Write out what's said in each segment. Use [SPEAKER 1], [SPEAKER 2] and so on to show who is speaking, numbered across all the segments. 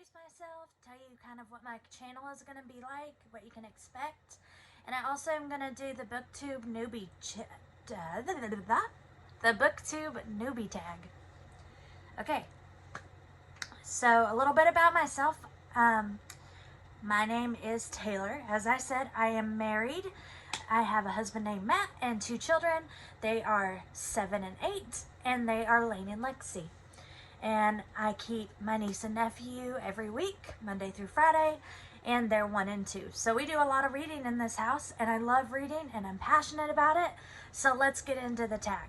[SPEAKER 1] introduce myself, tell you kind of what my channel is going to be like, what you can expect. And I also am going to do the Booktube Newbie Tag. Okay, so a little bit about myself. My name is Taylor. As I said, I am married. I have a husband named Matt and 2 children. They are 7 and 8, and they are Lane and Lexi. And I keep my niece and nephew every week, Monday through Friday, and they're 1 and 2. So we do a lot of reading in this house, and I love reading, and I'm passionate about it. So let's get into the tag.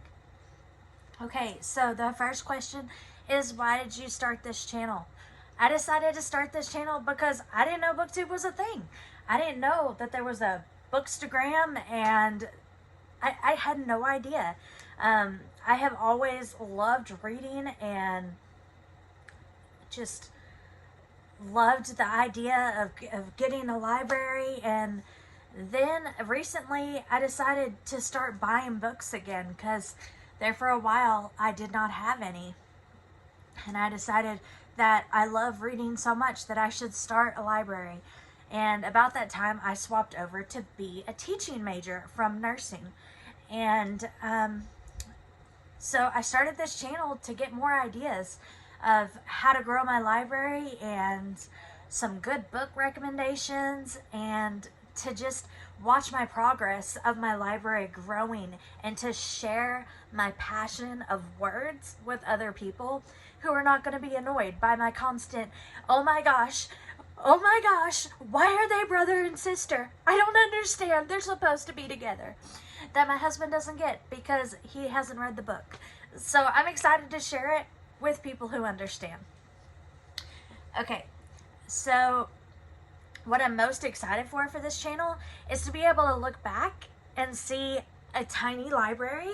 [SPEAKER 1] Okay, so the first question is, why did you start this channel? I decided to start this channel because I didn't know Booktube was a thing. I didn't know that there was a Bookstagram, and I had no idea. I have always loved reading and just loved the idea of getting a library. And then recently I decided to start buying books again, because there for a while I did not have any. And I decided that I love reading so much that I should start a library. And about that time I swapped over to be a teaching major from nursing. And so I started this channel to get more ideas of how to grow my library and some good book recommendations, and to just watch my progress of my library growing, and to share my passion of words with other people who are not going to be annoyed by my constant, oh my gosh, why are they brother and sister? I don't understand. They're supposed to be together. That my husband doesn't get because he hasn't read the book. So I'm excited to share it with people who understand. Okay, so what I'm most excited for this channel is to be able to look back and see a tiny library,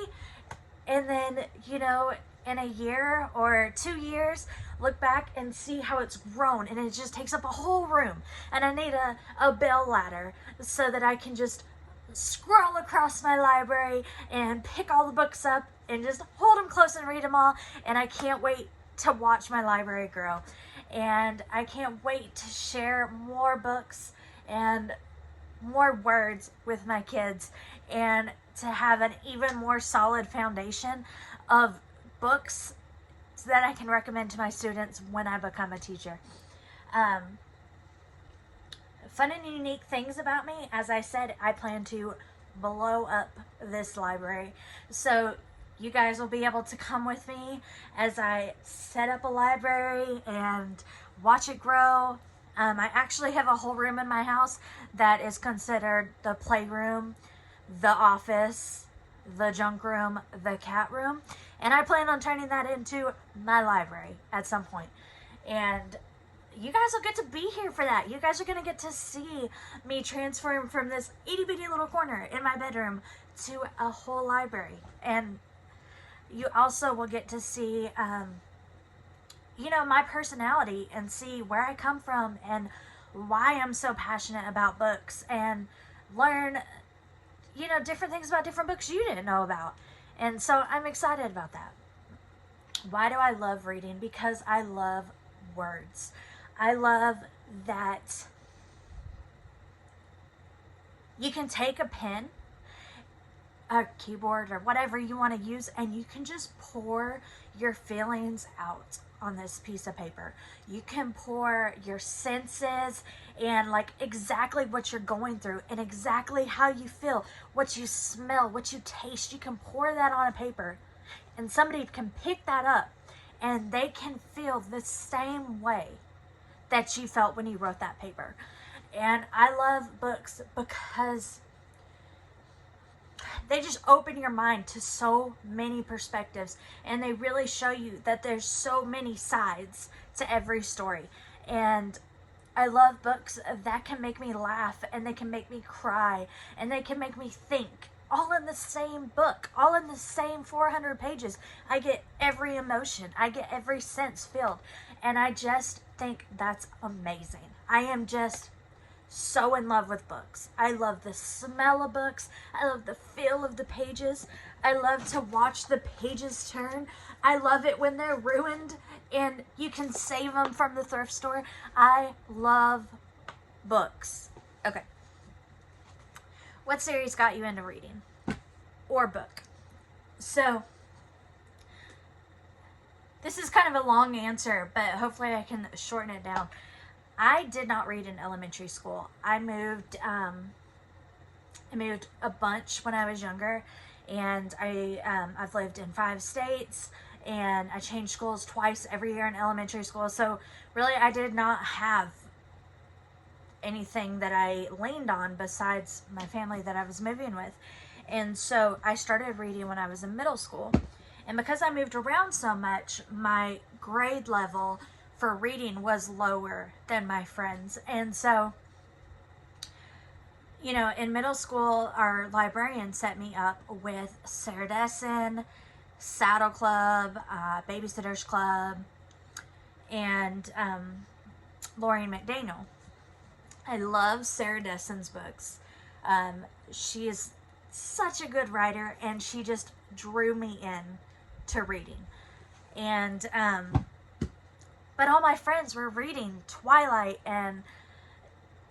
[SPEAKER 1] and then, you know, in a year or 2 years, look back and see how it's grown, and it just takes up a whole room. And I need a bell ladder so that I can just scroll across my library and pick all the books up and just hold them close and read them all. And I can't wait to watch my library grow. And I can't wait to share more books and more words with my kids, and to have an even more solid foundation of books so that I can recommend to my students when I become a teacher. Fun and unique things about me, as I said, I plan to blow up this library. So you guys will be able to come with me as I set up a library and watch it grow. I actually have a whole room in my house that is considered the playroom, the office, the junk room, the cat room, and I plan on turning that into my library at some point. And you guys will get to be here for that. You guys are going to get to see me transform from this itty bitty little corner in my bedroom to a whole library. And you also will get to see, you know, my personality, and see where I come from and why I'm so passionate about books, and learn, you know, different things about different books you didn't know about. And so I'm excited about that. Why do I love reading? Because I love words. I love that you can take a pen, a keyboard, or whatever you want to use, and you can just pour your feelings out on this piece of paper. You can pour your senses and like exactly what you're going through and exactly how you feel, what you smell, what you taste. You can pour that on a paper, and somebody can pick that up and they can feel the same way that you felt when you wrote that paper. And I love books because they just open your mind to so many perspectives, and they really show you that there's so many sides to every story. And I love books that can make me laugh, and they can make me cry, and they can make me think, all in the same book, all in the same 400 pages. I get every emotion, I get every sense filled, and I just think that's amazing. I am just so in love with books. I love the smell of books. I love the feel of the pages. I love to watch the pages turn. I love it when they're ruined and you can save them from the thrift store. I love books. Okay. What series got you into reading? Or book? So, this is kind of a long answer, but hopefully I can shorten it down. I did not read in elementary school. I moved a bunch when I was younger, and I've lived in 5 states, and I changed schools twice every year in elementary school. So really, I did not have anything that I leaned on besides my family that I was moving with. And so I started reading when I was in middle school. And because I moved around so much, my grade level for reading was lower than my friends. And so, you know, in middle school, our librarian set me up with Sarah Dessen, Saddle Club, Babysitter's Club, and Lauren McDaniel. I love Sarah Dessen's books. She is such a good writer, and she just drew me in to reading. And but all my friends were reading Twilight and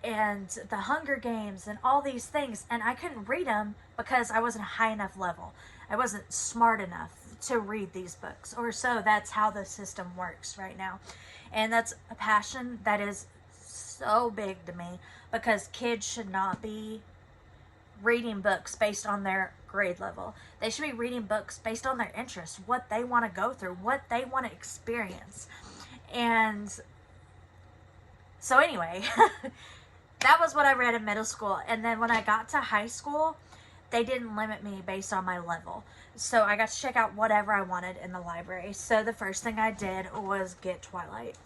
[SPEAKER 1] The Hunger Games and all these things, and I couldn't read them because I wasn't a high enough level. I wasn't smart enough to read these books, or so that's how the system works right now. And that's a passion that is so big to me, because kids should not be reading books based on their grade level. They should be reading books based on their interests, what they want to go through, what they want to experience. And so anyway, that was what I read in middle school. And then when I got to high school, they didn't limit me based on my level. So I got to check out whatever I wanted in the library. So the first thing I did was get Twilight.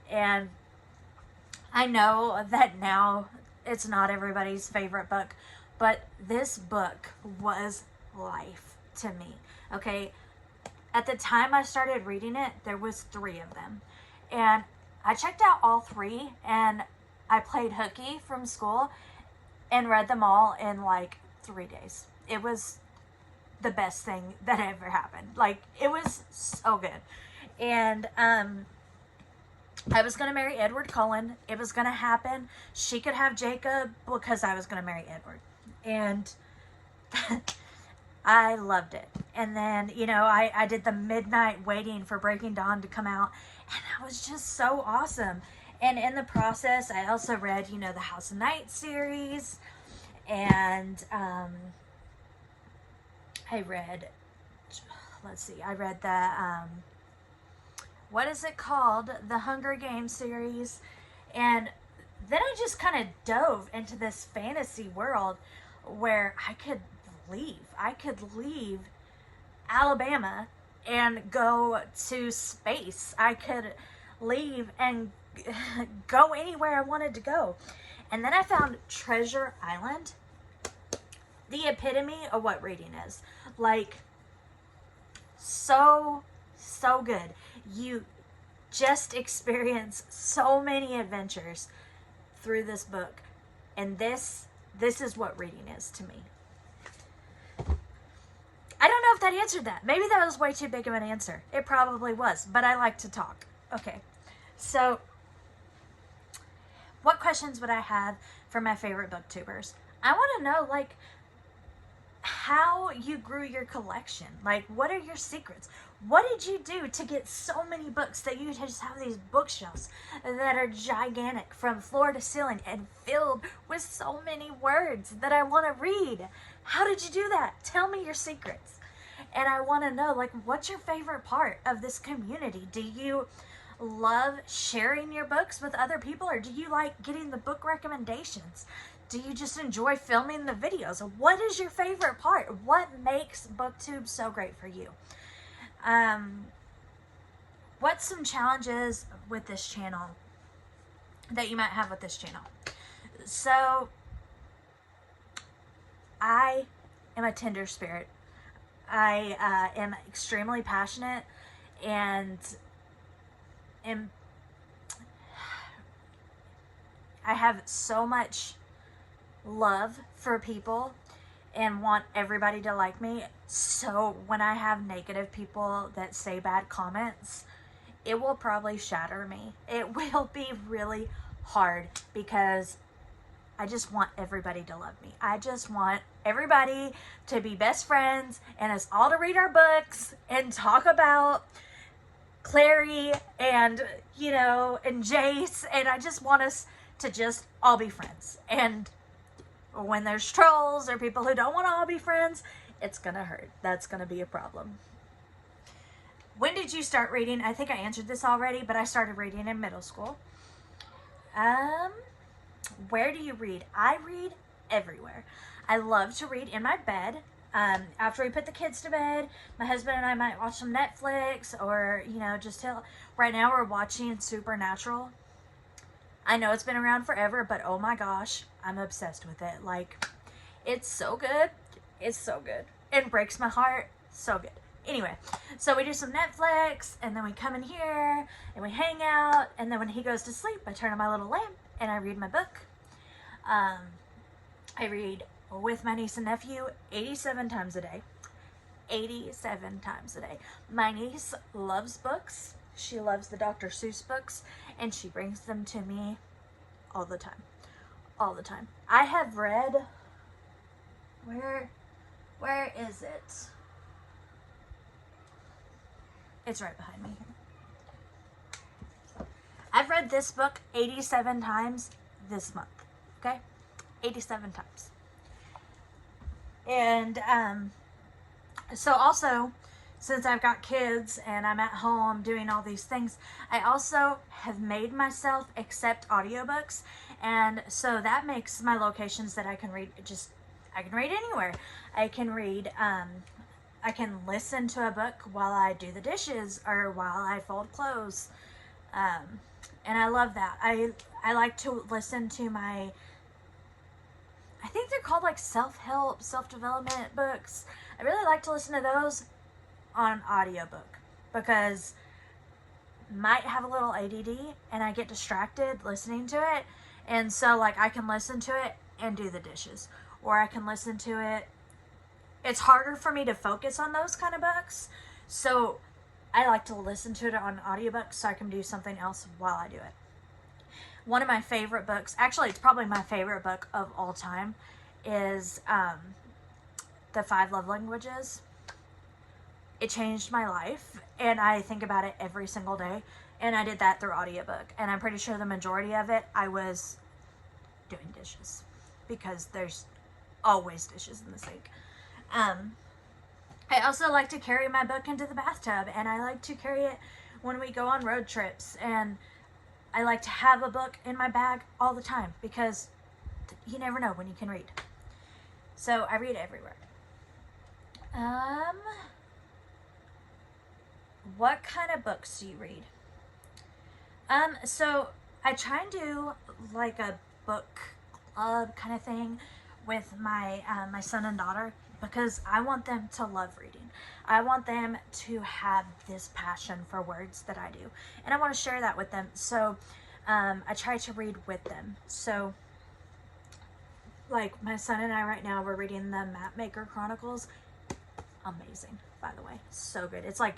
[SPEAKER 1] And I know that now it's not everybody's favorite book, but this book was life to me. Okay, at the time I started reading it, there was 3 of them. And I checked out all 3, and I played hooky from school and read them all in like 3 days. It was the best thing that ever happened. Like, it was so good. And I was going to marry Edward Cullen. It was going to happen. She could have Jacob because I was going to marry Edward. And I loved it. And then, you know, I did the midnight waiting for Breaking Dawn to come out. And that was just so awesome. And in the process, I also read, you know, the House of Night series. And I read the, what is it called? The Hunger Games series. And then I just kind of dove into this fantasy world where I could leave Alabama and go to space. I could leave and go anywhere I wanted to go. And then I found Treasure Island, the epitome of what reading is. Like, so good. You just experience so many adventures through this book. And this is what reading is to me. I don't know if that answered that. Maybe that was way too big of an answer. It probably was, but I like to talk. Okay, so what questions would I have for my favorite booktubers? I want to know, like, how you grew your collection. Like, what are your secrets? What did you do to get so many books that you just have these bookshelves that are gigantic from floor to ceiling and filled with so many words that I want to read? How did you do that? Tell me your secrets. And I want to know, like, what's your favorite part of this community? Do you love sharing your books with other people, or do you like getting the book recommendations? Do you just enjoy filming the videos? What is your favorite part? What makes Booktube so great for you? What's some challenges with this channel that you might have with this channel? So, I am a tender spirit. I am extremely passionate and am I have so much love for people and want everybody to like me. So when I have negative people that say bad comments, it will probably shatter me. It will be really hard because I just want everybody to love me. I just want everybody to be best friends and us all to read our books and talk about Clary and, you know, and Jace. And I just want us to just all be friends. And when there's trolls or people who don't want to all be friends, it's gonna hurt. That's gonna be a problem. When did you start reading? I think I answered this already, but I started reading in middle school. Where do you read? I read everywhere. I love to read in my bed. After we put the kids to bed, my husband and I might watch some Netflix or, you know, just till. Right now we're watching Supernatural. I know it's been around forever, but oh my gosh, I'm obsessed with it. Like, it's so good. It's so good. It breaks my heart. So good. Anyway, so we do some Netflix, and then we come in here, and we hang out, and then when he goes to sleep, I turn on my little lamp, and I read my book. I read with my niece and nephew 87 times a day. 87 times a day. My niece loves books. She loves the Dr. Seuss books, and she brings them to me all the time. All the time. I have read, where is it? It's right behind me here. I've read this book 87 times this month, okay? 87 times. And so also, since I've got kids and I'm at home doing all these things, I also have made myself accept audiobooks. And so that makes my locations that I can read I can read anywhere. I can read, I can listen to a book while I do the dishes or while I fold clothes. And I love that. I like to listen to I think they're called like self-help, self-development books. I really like to listen to those on audiobook because might have a little ADD and I get distracted listening to it. And so like I can listen to it and do the dishes, or I can listen to it. It's harder for me to focus on those kind of books. So I like to listen to it on audiobook so I can do something else while I do it. One of my favorite books, actually it's probably my favorite book of all time, is The 5 Love Languages. It changed my life and I think about it every single day. And I did that through audiobook. And I'm pretty sure the majority of it I was doing dishes because there's always dishes in the sink. I also like to carry my book into the bathtub, and I like to carry it when we go on road trips, and I like to have a book in my bag all the time because you never know when you can read. So I read everywhere. What kind of books do you read? So I try and do like a book club kind of thing with my my son and daughter because I want them to love reading. I want them to have this passion for words that I do, and I want to share that with them. So I try to read with them. So like my son and I right now, we're reading the Map Maker Chronicles. Amazing, by the way. So good. It's like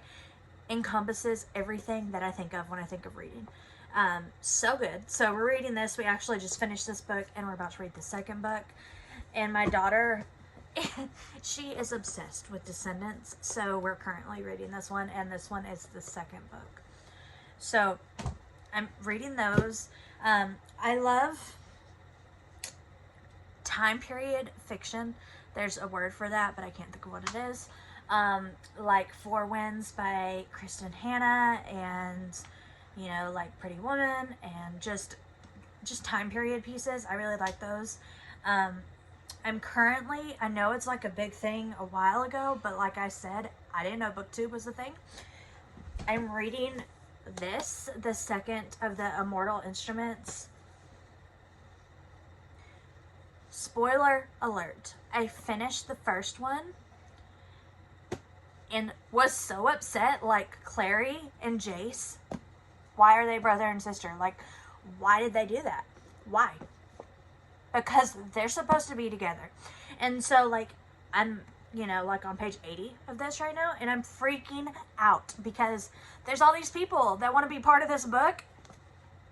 [SPEAKER 1] encompasses everything that I think of when I think of reading. So good. So we're reading this. We actually just finished this book and we're about to read the second book. And my daughter, she is obsessed with Descendants. So we're currently reading this one, and this one is the second book. So I'm reading those. I love time period fiction. There's a word for that, but I can't think of what it is. Like Four Winds by Kristen Hanna, and you know, like Pretty Woman, and just time period pieces. I really like those. I'm currently, I know it's like a big thing a while ago, but like I said, I didn't know Booktube was a thing. I'm reading this, the second of the Immortal Instruments. Spoiler alert, I finished the first one and was so upset, like Clary and Jace. Why are they brother and sister? Like, why did they do that? Why? Because they're supposed to be together. And so, like, I'm, you know, like on page 80 of this right now, and I'm freaking out because there's all these people that want to be part of this book,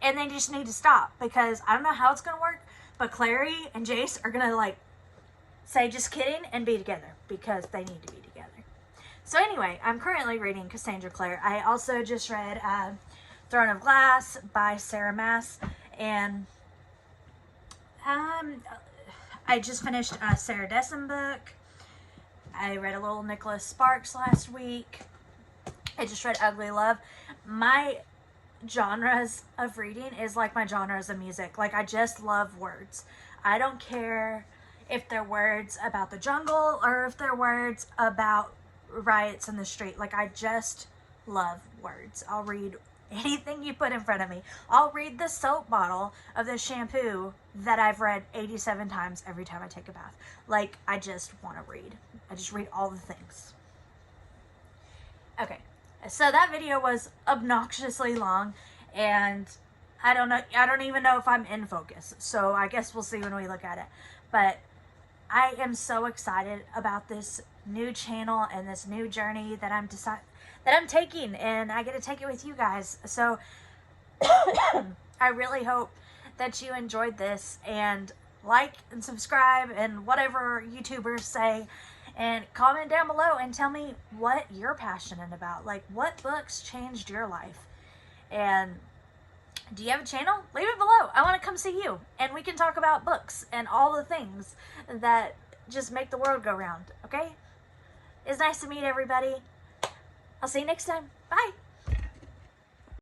[SPEAKER 1] and they just need to stop, because I don't know how it's going to work, but Clary and Jace are going to, like, say just kidding and be together, because they need to be together. So anyway, I'm currently reading Cassandra Clare. I also just read Throne of Glass by Sarah Maas, and I just finished a Sarah Dessen book. I read a little Nicholas Sparks last week. I just read Ugly Love. My genres of reading is like my genres of music. Like, I just love words. I don't care if they're words about the jungle or if they're words about riots in the street. Like, I just love words. I'll read anything you put in front of me. I'll read the soap bottle of the shampoo that I've read 87 times every time I take a bath. Like, I just want to read. I just read all the things. Okay, so that video was obnoxiously long, and I don't even know if I'm in focus, so I guess we'll see when we look at it. But I am so excited about this new channel and this new journey that I'm taking, and I get to take it with you guys. So I really hope that you enjoyed this, and like and subscribe and whatever YouTubers say, and comment down below and tell me what you're passionate about. Like, what books changed your life? And do you have a channel? Leave it below. I want to come see you, and we can talk about books and all the things that just make the world go round. Okay? It's nice to meet everybody. I'll see you next time. Bye.